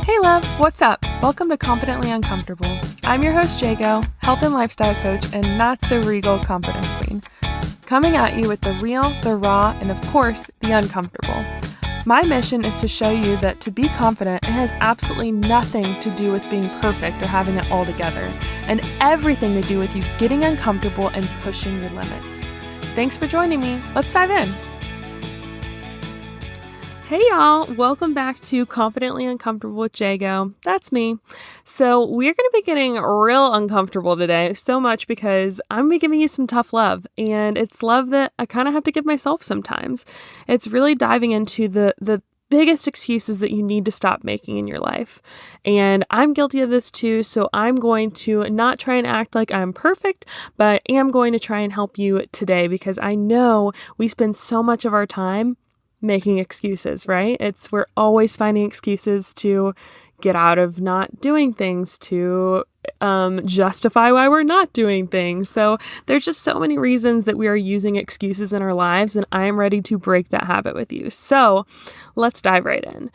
Hey love, what's up? Welcome to Confidently Uncomfortable. I'm your host Jago, health and lifestyle coach and not so regal confidence queen. Coming at you with the real, the raw, and of course, the uncomfortable. My mission is to show you that to be confident, it has absolutely nothing to do with being perfect or having it all together, and everything to do with you getting uncomfortable and pushing your limits. Thanks for joining me. Let's dive in. Hey y'all, welcome back to Confidently Uncomfortable with Jago. That's me. So we're going to be getting real uncomfortable today, so much because I'm going to be giving you some tough love, and it's love that I kind of have to give myself sometimes. It's really diving into the biggest excuses that you need to stop making in your life. And I'm guilty of this too, so I'm going to not try and act like I'm perfect, but I am going to try and help you today because I know we spend so much of our time making excuses, right? We're always finding excuses to get out of not doing things, to justify why we're not doing things. So there's just so many reasons that we are using excuses in our lives, and I am ready to break that habit with you. So let's dive right in.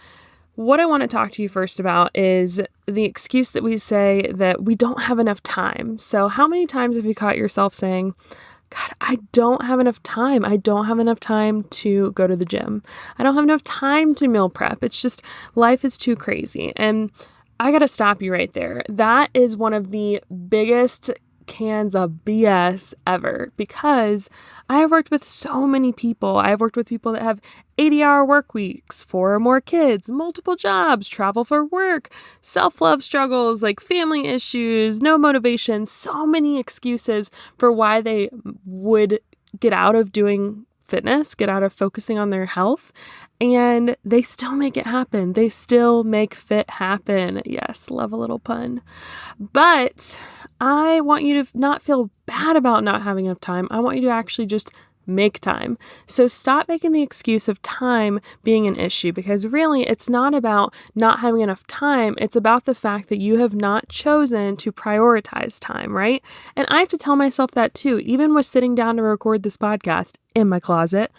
What I want to talk to you first about is the excuse that we say that we don't have enough time. So how many times have you caught yourself saying, God, I don't have enough time. I don't have enough time to go to the gym. I don't have enough time to meal prep. It's just life is too crazy. And I got to stop you right there. That is one of the biggest cans of BS ever because I have worked with so many people. I have worked with people that have 80-hour work weeks, 4 or more kids, multiple jobs, travel for work, self-love struggles, like family issues, no motivation, so many excuses for why they would get out of doing fitness, get out of focusing on their health, and they still make it happen. They still make fit happen. Yes, love a little pun. But I want you to not feel bad about not having enough time. I want you to actually just make time. So stop making the excuse of time being an issue because really it's not about not having enough time. It's about the fact that you have not chosen to prioritize time, right? And I have to tell myself that too. Even with sitting down to record this podcast in my closet,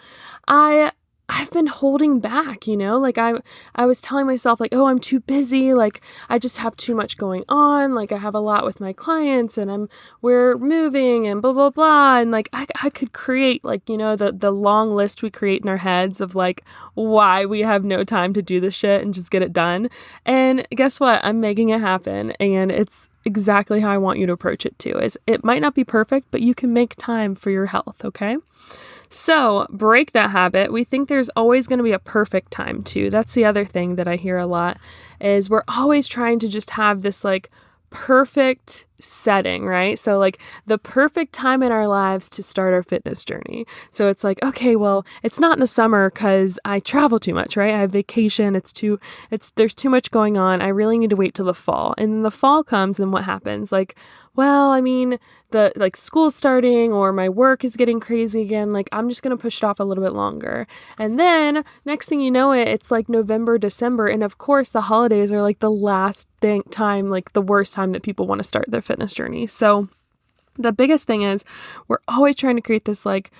I've been holding back, like I was telling myself like, oh, I'm too busy. Like I just have too much going on. Like I have a lot with my clients and we're moving and blah, blah, blah. And like, I could create like, the long list we create in our heads of like why we have no time to do this shit and just get it done. And guess what? I'm making it happen. And it's exactly how I want you to approach it too, is it might not be perfect, but you can make time for your health. Okay. So break that habit. We think there's always going to be a perfect time too. That's the other thing that I hear a lot is we're always trying to just have this like perfect setting, right? So like the perfect time in our lives to start our fitness journey. So it's like, okay, well, it's not in the summer because I travel too much, right? I have vacation. There's too much going on. I really need to wait till the fall. And then the fall comes and what happens? Like, well, I mean, the like school's starting or my work is getting crazy again. Like I'm just going to push it off a little bit longer. And then next thing you know it's like November, December. And of course the holidays are like the last time, like the worst time that people want to start their fitness journey. So the biggest thing is we're always trying to create this like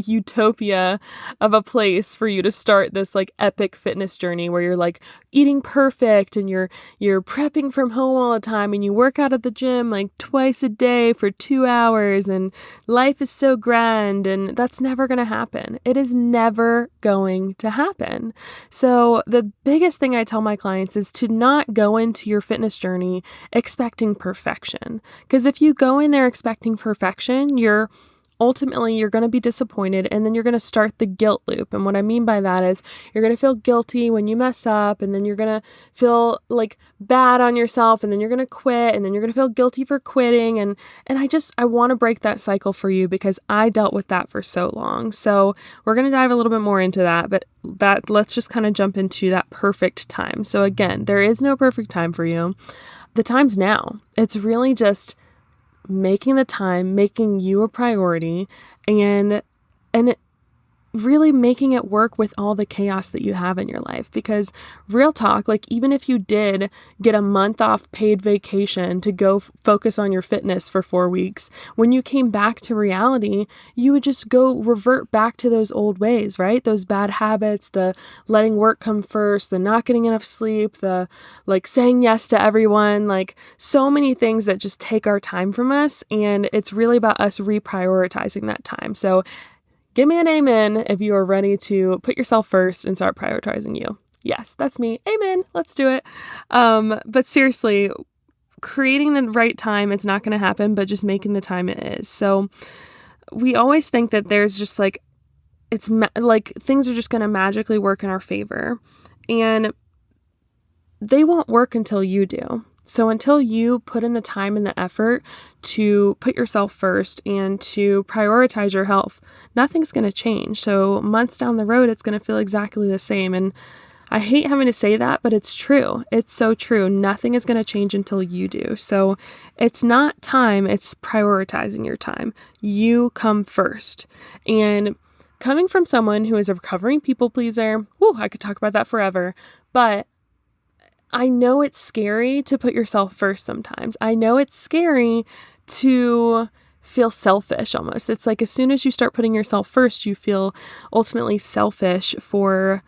utopia of a place for you to start this like epic fitness journey where you're like eating perfect and you're prepping from home all the time and you work out at the gym like twice a day for 2 hours and life is so grand, and that's never going to happen. It is never going to happen. So the biggest thing I tell my clients is to not go into your fitness journey expecting perfection, because if you go in there expecting perfection, ultimately, you're going to be disappointed, and then you're going to start the guilt loop. And what I mean by that is you're going to feel guilty when you mess up, and then you're going to feel like bad on yourself, and then you're going to quit, and then you're going to feel guilty for quitting. And I want to break that cycle for you because I dealt with that for so long. So we're going to dive a little bit more into that, but let's just kind of jump into that perfect time. So again, there is no perfect time for you. The time's now. It's really just making the time, making you a priority, and really making it work with all the chaos that you have in your life. Because real talk, like even if you did get a month off paid vacation to go focus on your fitness for 4 weeks, when you came back to reality, you would just go revert back to those old ways, right? Those bad habits, the letting work come first, the not getting enough sleep, the like saying yes to everyone, like so many things that just take our time from us. And it's really about us reprioritizing that time. So give me an amen if you are ready to put yourself first and start prioritizing you. Yes, that's me. Amen. Let's do it. But seriously, creating the right time, it's not going to happen, but just making the time it is. So we always think that there's just like, like things are just going to magically work in our favor, and they won't work until you do. So until you put in the time and the effort to put yourself first and to prioritize your health, nothing's going to change. So months down the road, it's going to feel exactly the same. And I hate having to say that, but it's true. It's so true. Nothing is going to change until you do. So it's not time, it's prioritizing your time. You come first. And coming from someone who is a recovering people pleaser, I could talk about that forever, but I know it's scary to put yourself first sometimes. I know it's scary to feel selfish almost. It's like as soon as you start putting yourself first, you feel ultimately selfish for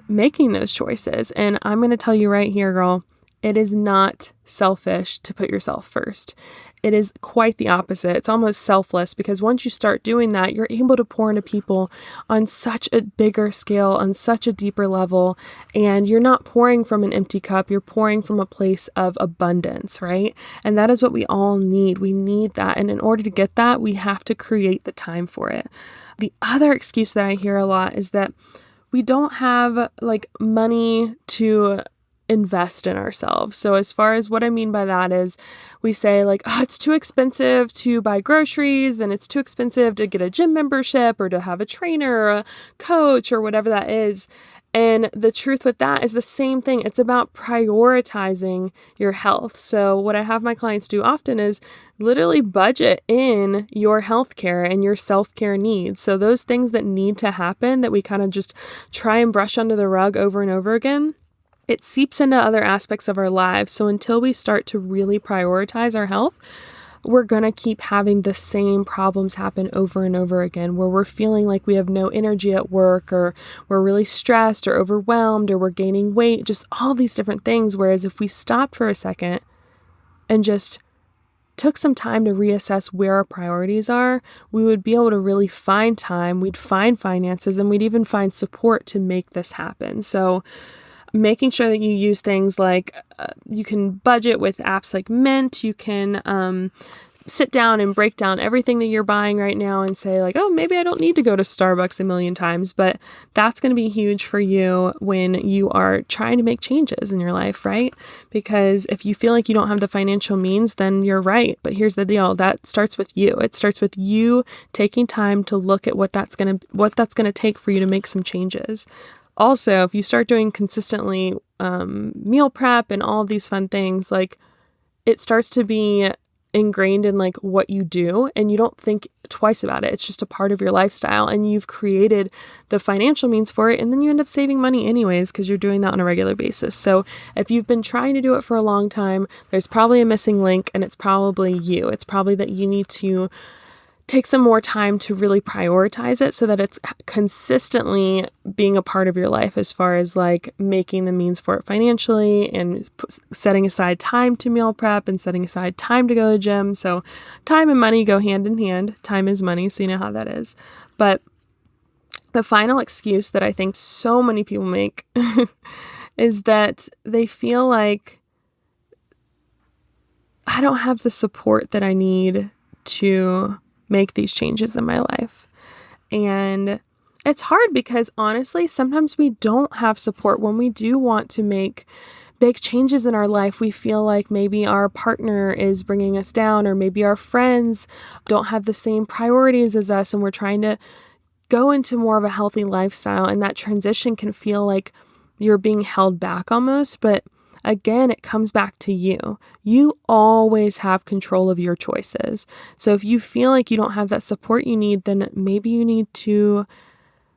making those choices. And I'm going to tell you right here, girl, it is not selfish to put yourself first. It is quite the opposite. It's almost selfless, because once you start doing that, you're able to pour into people on such a bigger scale, on such a deeper level, and you're not pouring from an empty cup. You're pouring from a place of abundance, right? And that is what we all need. We need that. And in order to get that, we have to create the time for it. The other excuse that I hear a lot is that we don't have like money to invest in ourselves. So as far as what I mean by that is we say like, it's too expensive to buy groceries, and it's too expensive to get a gym membership or to have a trainer or a coach or whatever that is. And the truth with that is the same thing. It's about prioritizing your health. So what I have my clients do often is literally budget in your healthcare and your self-care needs. So those things that need to happen that we kind of just try and brush under the rug over and over again, it seeps into other aspects of our lives. So until we start to really prioritize our health, we're going to keep having the same problems happen over and over again, where we're feeling like we have no energy at work, or we're really stressed or overwhelmed, or we're gaining weight, just all these different things. Whereas if we stopped for a second and just took some time to reassess where our priorities are, we would be able to really find time, we'd find finances, and we'd even find support to make this happen. So making sure that you use things like you can budget with apps like Mint. You can sit down and break down everything that you're buying right now and say like, oh, maybe I don't need to go to Starbucks a million times, but that's going to be huge for you when you are trying to make changes in your life, right? Because if you feel like you don't have the financial means, then you're right. But here's the deal. That starts with you. It starts with you taking time to look at what that's going to take for you to make some changes. Also, if you start doing consistently meal prep and all of these fun things, like it starts to be ingrained in like what you do, and you don't think twice about it. It's just a part of your lifestyle, and you've created the financial means for it, and then you end up saving money anyways because you're doing that on a regular basis. So if you've been trying to do it for a long time, there's probably a missing link, and it's probably you. It's probably that you need to take some more time to really prioritize it so that it's consistently being a part of your life, as far as like making the means for it financially, and setting aside time to meal prep and setting aside time to go to the gym. So time and money go hand in hand. Time is money, so you know how that is. But the final excuse that I think so many people make is that they feel like, I don't have the support that I need to make these changes in my life. And it's hard because honestly, sometimes we don't have support when we do want to make big changes in our life. We feel like maybe our partner is bringing us down, or maybe our friends don't have the same priorities as us, and we're trying to go into more of a healthy lifestyle, and that transition can feel like you're being held back almost. But again, it comes back to you. You always have control of your choices. So if you feel like you don't have that support you need, then maybe you need to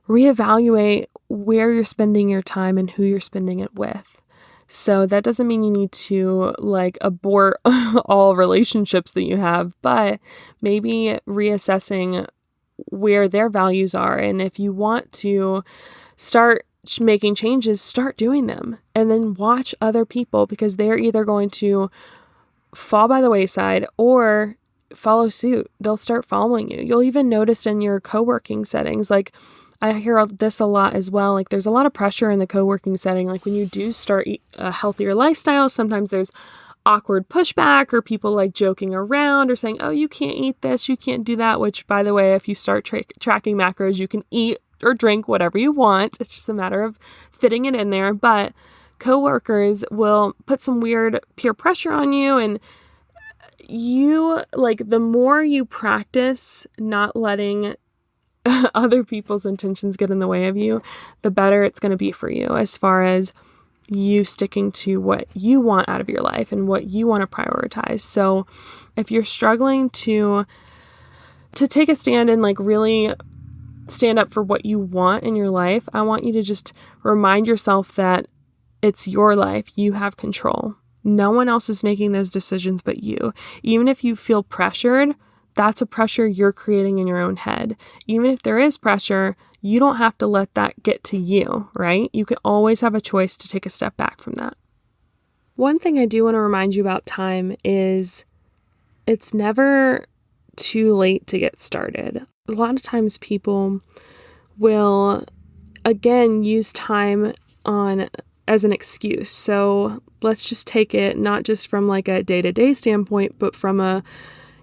reevaluate where you're spending your time and who you're spending it with. So that doesn't mean you need to like abort all relationships that you have, but maybe reassessing where their values are. And if you want to start making changes, start doing them, and then watch other people, because they're either going to fall by the wayside or follow suit. They'll start following you. You'll even notice in your co-working settings, like I hear this a lot as well. Like there's a lot of pressure in the co-working setting. Like when you do start a healthier lifestyle, sometimes there's awkward pushback or people like joking around or saying, oh, you can't eat this, you can't do that, which by the way, if you start tracking macros, you can eat or drink whatever you want. It's just a matter of fitting it in there. But coworkers will put some weird peer pressure on you, and you like the more you practice not letting other people's intentions get in the way of you, the better it's going to be for you as far as you sticking to what you want out of your life and what you want to prioritize. So if you're struggling to take a stand and like really stand up for what you want in your life, I want you to just remind yourself that it's your life. You have control. No one else is making those decisions but you. Even if you feel pressured, that's a pressure you're creating in your own head. Even if there is pressure, you don't have to let that get to you, right? You can always have a choice to take a step back from that. One thing I do want to remind you about time is it's never too late to get started. A lot of times people will, again, use time as an excuse. So let's just take it not just from like a day-to-day standpoint, but from a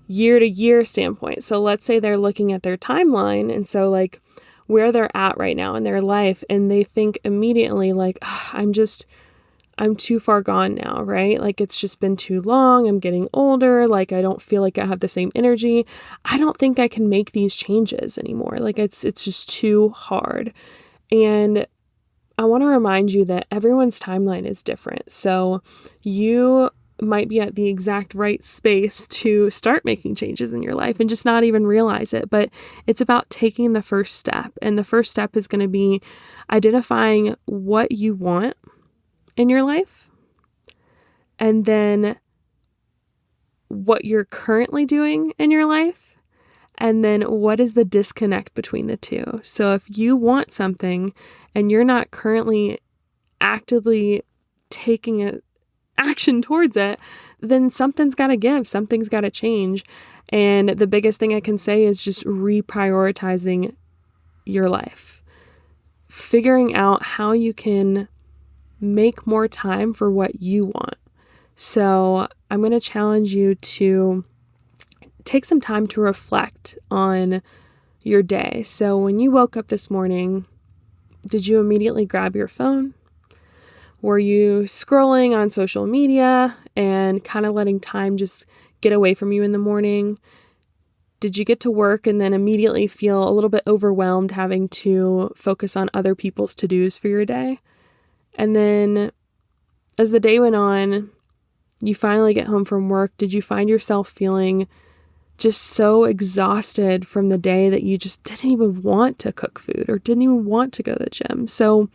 year-to-year standpoint. So let's say they're looking at their timeline, and so like where they're at right now in their life, and they think immediately like, I'm too far gone now, right? Like it's just been too long. I'm getting older. Like I don't feel like I have the same energy. I don't think I can make these changes anymore. Like it's just too hard. And I want to remind you that everyone's timeline is different. So you might be at the exact right space to start making changes in your life and just not even realize it. But it's about taking the first step. And the first step is going to be identifying what you want in your life, and then what you're currently doing in your life, and then what is the disconnect between the two. So if you want something and you're not currently actively taking action towards it, then something's got to give, something's got to change. And the biggest thing I can say is just reprioritizing your life, figuring out how you can make more time for what you want. So I'm going to challenge you to take some time to reflect on your day. So when you woke up this morning, did you immediately grab your phone? Were you scrolling on social media and kind of letting time just get away from you in the morning? Did you get to work and then immediately feel a little bit overwhelmed having to focus on other people's to-dos for your day? And then as the day went on, you finally get home from work. Did you find yourself feeling just so exhausted from the day that you just didn't even want to cook food or didn't even want to go to the gym? So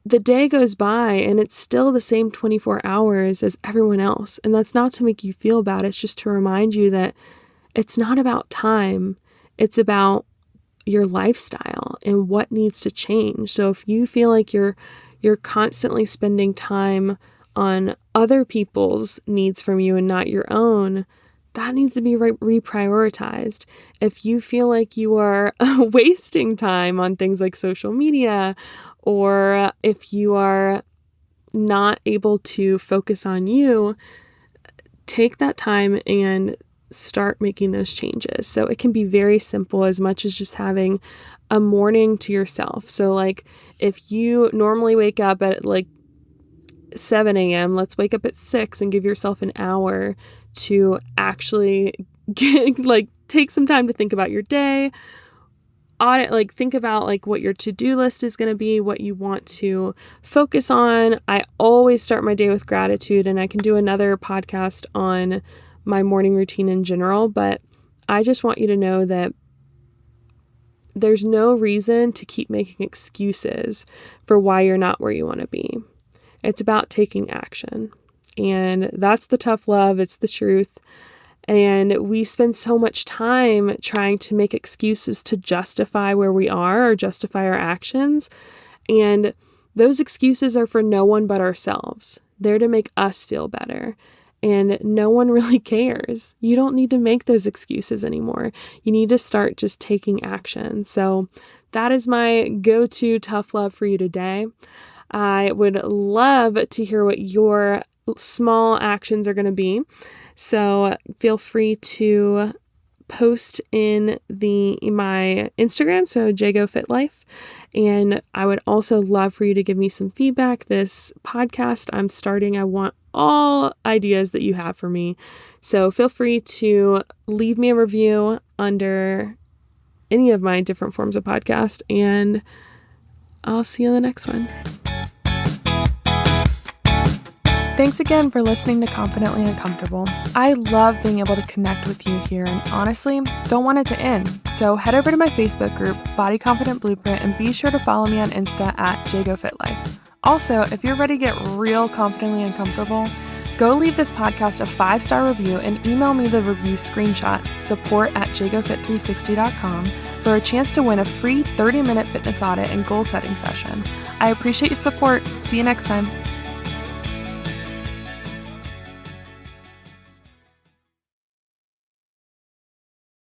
the day goes by and it's still the same 24 hours as everyone else. And that's not to make you feel bad. It's just to remind you that it's not about time. It's about your lifestyle and what needs to change. So if you feel like you're constantly spending time on other people's needs from you and not your own, that needs to be reprioritized. If you feel like you are wasting time on things like social media, or if you are not able to focus on you, take that time and start making those changes. So it can be very simple, as much as just having a morning to yourself. So like if you normally wake up at like 7 a.m., let's wake up at 6 and give yourself an hour to actually take some time to think about your day, think about like what your to-do list is going to be, what you want to focus on. I always start my day with gratitude, and I can do another podcast on my morning routine in general, but I just want you to know that there's no reason to keep making excuses for why you're not where you want to be. It's about taking action. And that's the tough love. It's the truth. And we spend so much time trying to make excuses to justify where we are or justify our actions. And those excuses are for no one but ourselves. They're to make us feel better. And no one really cares. You don't need to make those excuses anymore. You need to start just taking action. So that is my go-to tough love for you today. I would love to hear what your small actions are going to be. So feel free to post in my Instagram, so JagoFitLife. And I would also love for you to give me some feedback. This podcast I'm starting, I want all ideas that you have for me. So feel free to leave me a review under any of my different forms of podcast, and I'll see you in the next one. Thanks again for listening to Confidently Uncomfortable. I love being able to connect with you here and honestly don't want it to end. So head over to my Facebook group, Body Confident Blueprint, and be sure to follow me on Insta at JagoFitLife. Also, if you're ready to get real confidently uncomfortable, go leave this podcast a 5-star review and email me the review screenshot, support@jagofit360.com, for a chance to win a free 30-minute fitness audit and goal setting session. I appreciate your support. See you next time.